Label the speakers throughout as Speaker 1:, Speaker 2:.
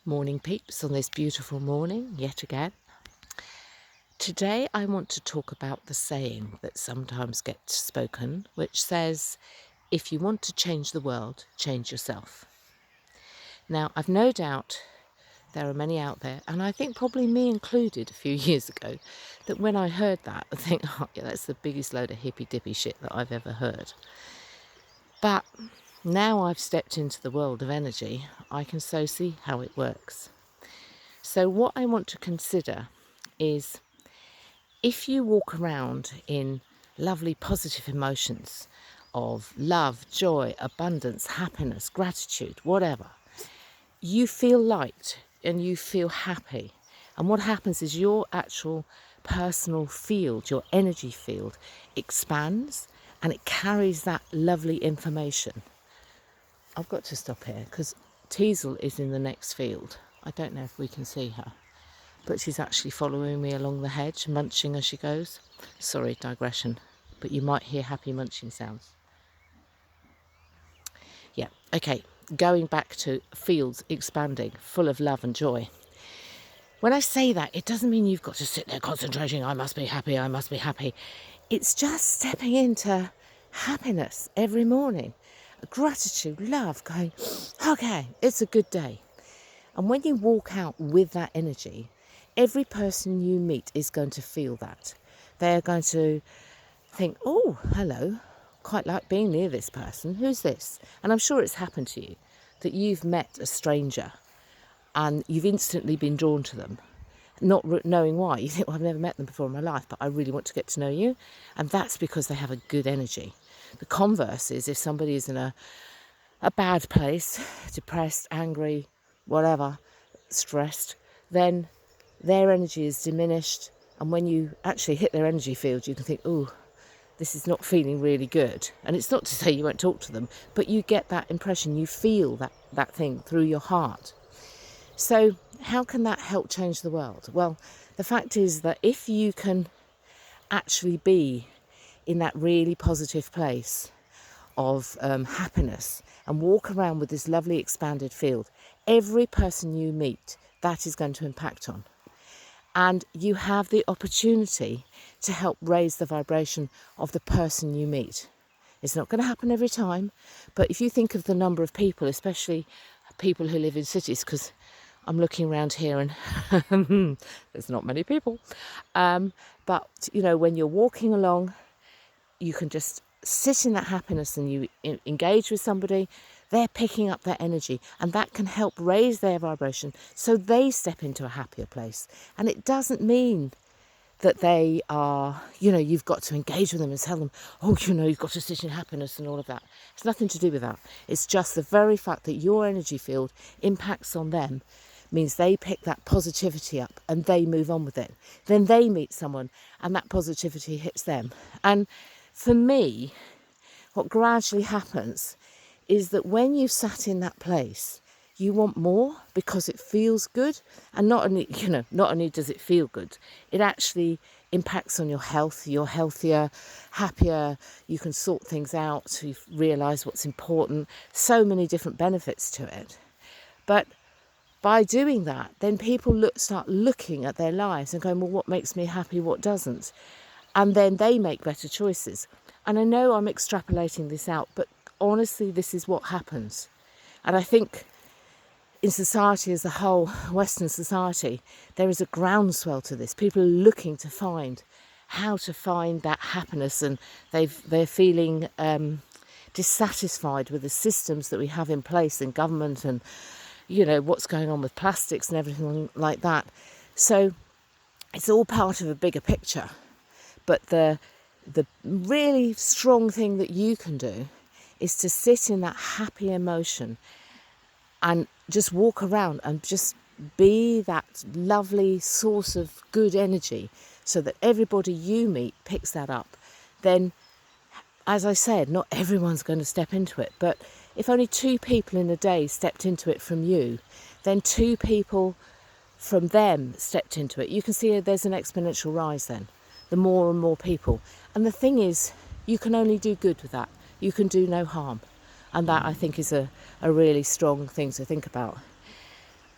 Speaker 1: Morning peeps on this beautiful morning yet again. Today I want to talk about the saying that sometimes gets spoken, which says, if you want to change the world, change yourself. Now, I've no doubt there are many out there, and I think probably me included a few years ago, that when I heard that, I think, oh yeah, that's the biggest load of hippy-dippy shit that I've ever heard. But now I've stepped into the world of energy, I can so see how it works. So what I want to consider is, if you walk around in lovely positive emotions of love, joy, abundance, happiness, gratitude, whatever, you feel light and you feel happy. And what happens is your actual personal field, your energy field, expands and it carries that lovely information. I've got to stop here because Teasel is in the next field. I don't know if we can see her, but she's actually following me along the hedge, munching as she goes. Sorry, digression, but you might hear happy munching sounds. Yeah, okay, going back to fields expanding, full of love and joy. When I say that, it doesn't mean you've got to sit there concentrating, I must be happy, I must be happy. It's just stepping into happiness every morning. Gratitude, love, going, okay, it's a good day. And when you walk out with that energy, every person you meet is going to feel that. They're going to think, oh, hello, quite like being near this person. Who's this? And I'm sure it's happened to you, that you've met a stranger and you've instantly been drawn to them, not knowing why. You think, well, I've never met them before in my life, but I really want to get to know you. And that's because they have a good energy. The converse is, if somebody is in a bad place, depressed, angry, whatever, stressed, then their energy is diminished. And when you actually hit their energy field, you can think, oh, this is not feeling really good. And it's not to say you won't talk to them, but you get that impression, you feel that thing through your heart. So how can that help change the world? Well, the fact is that if you can actually be in that really positive place of happiness and walk around with this lovely expanded field, every person you meet, that is going to impact on. And you have the opportunity to help raise the vibration of the person you meet. It's not going to happen every time, but if you think of the number of people, especially people who live in cities, because I'm looking around here and there's not many people. But, you know, when you're walking along, you can just sit in that happiness and you engage with somebody, they're picking up that energy and that can help raise their vibration so they step into a happier place. And it doesn't mean that they are, you know, you've got to engage with them and tell them, oh, you know, you've got to sit in happiness and all of that. It's nothing to do with that. It's just the very fact that your energy field impacts on them means they pick that positivity up and they move on with it. Then they meet someone and that positivity hits them. And for me, what gradually happens is that when you've sat in that place, you want more because it feels good. And not only does it feel good, it actually impacts on your health. You're healthier, happier, you can sort things out, you realise what's important, so many different benefits to it. But by doing that, then people start looking at their lives and going, well, what makes me happy, what doesn't? And then they make better choices. And I know I'm extrapolating this out, but honestly, this is what happens. And I think in society as a whole, Western society, there is a groundswell to this. People are looking to find how to find that happiness, and they're feeling dissatisfied with the systems that we have in place in government and, you know, what's going on with plastics and everything like that. So it's all part of a bigger picture. But the really strong thing that you can do is to sit in that happy emotion and just walk around and just be that lovely source of good energy so that everybody you meet picks that up. Then, as I said, not everyone's going to step into it, but if only 2 people in a day stepped into it from you, then 2 people from them stepped into it. You can see there's an exponential rise then, the more and more people. And the thing is, you can only do good with that. You can do no harm. And that, I think, is a really strong thing to think about.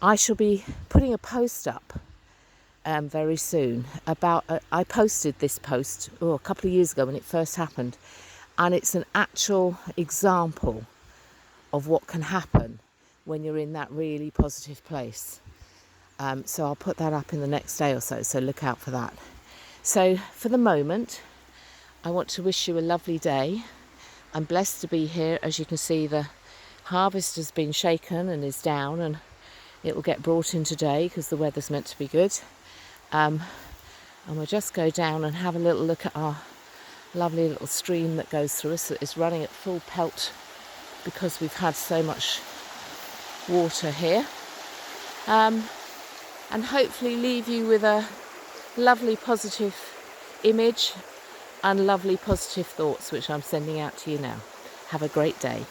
Speaker 1: I shall be putting a post up very soon about, I posted this post a couple of years ago when it first happened, and it's an actual example of what can happen when you're in that really positive place. So I'll put that up in the next day or so look out for that. So for the moment, I want to wish you a lovely day. I'm blessed to be here. As you can see, the harvest has been shaken and is down, and it will get brought in today because the weather's meant to be good. And we'll just go down and have a little look at our lovely little stream that goes through us, that is running at full pelt because we've had so much water here. And hopefully leave you with a lovely positive image and lovely positive thoughts, which I'm sending out to you now. Have a great day.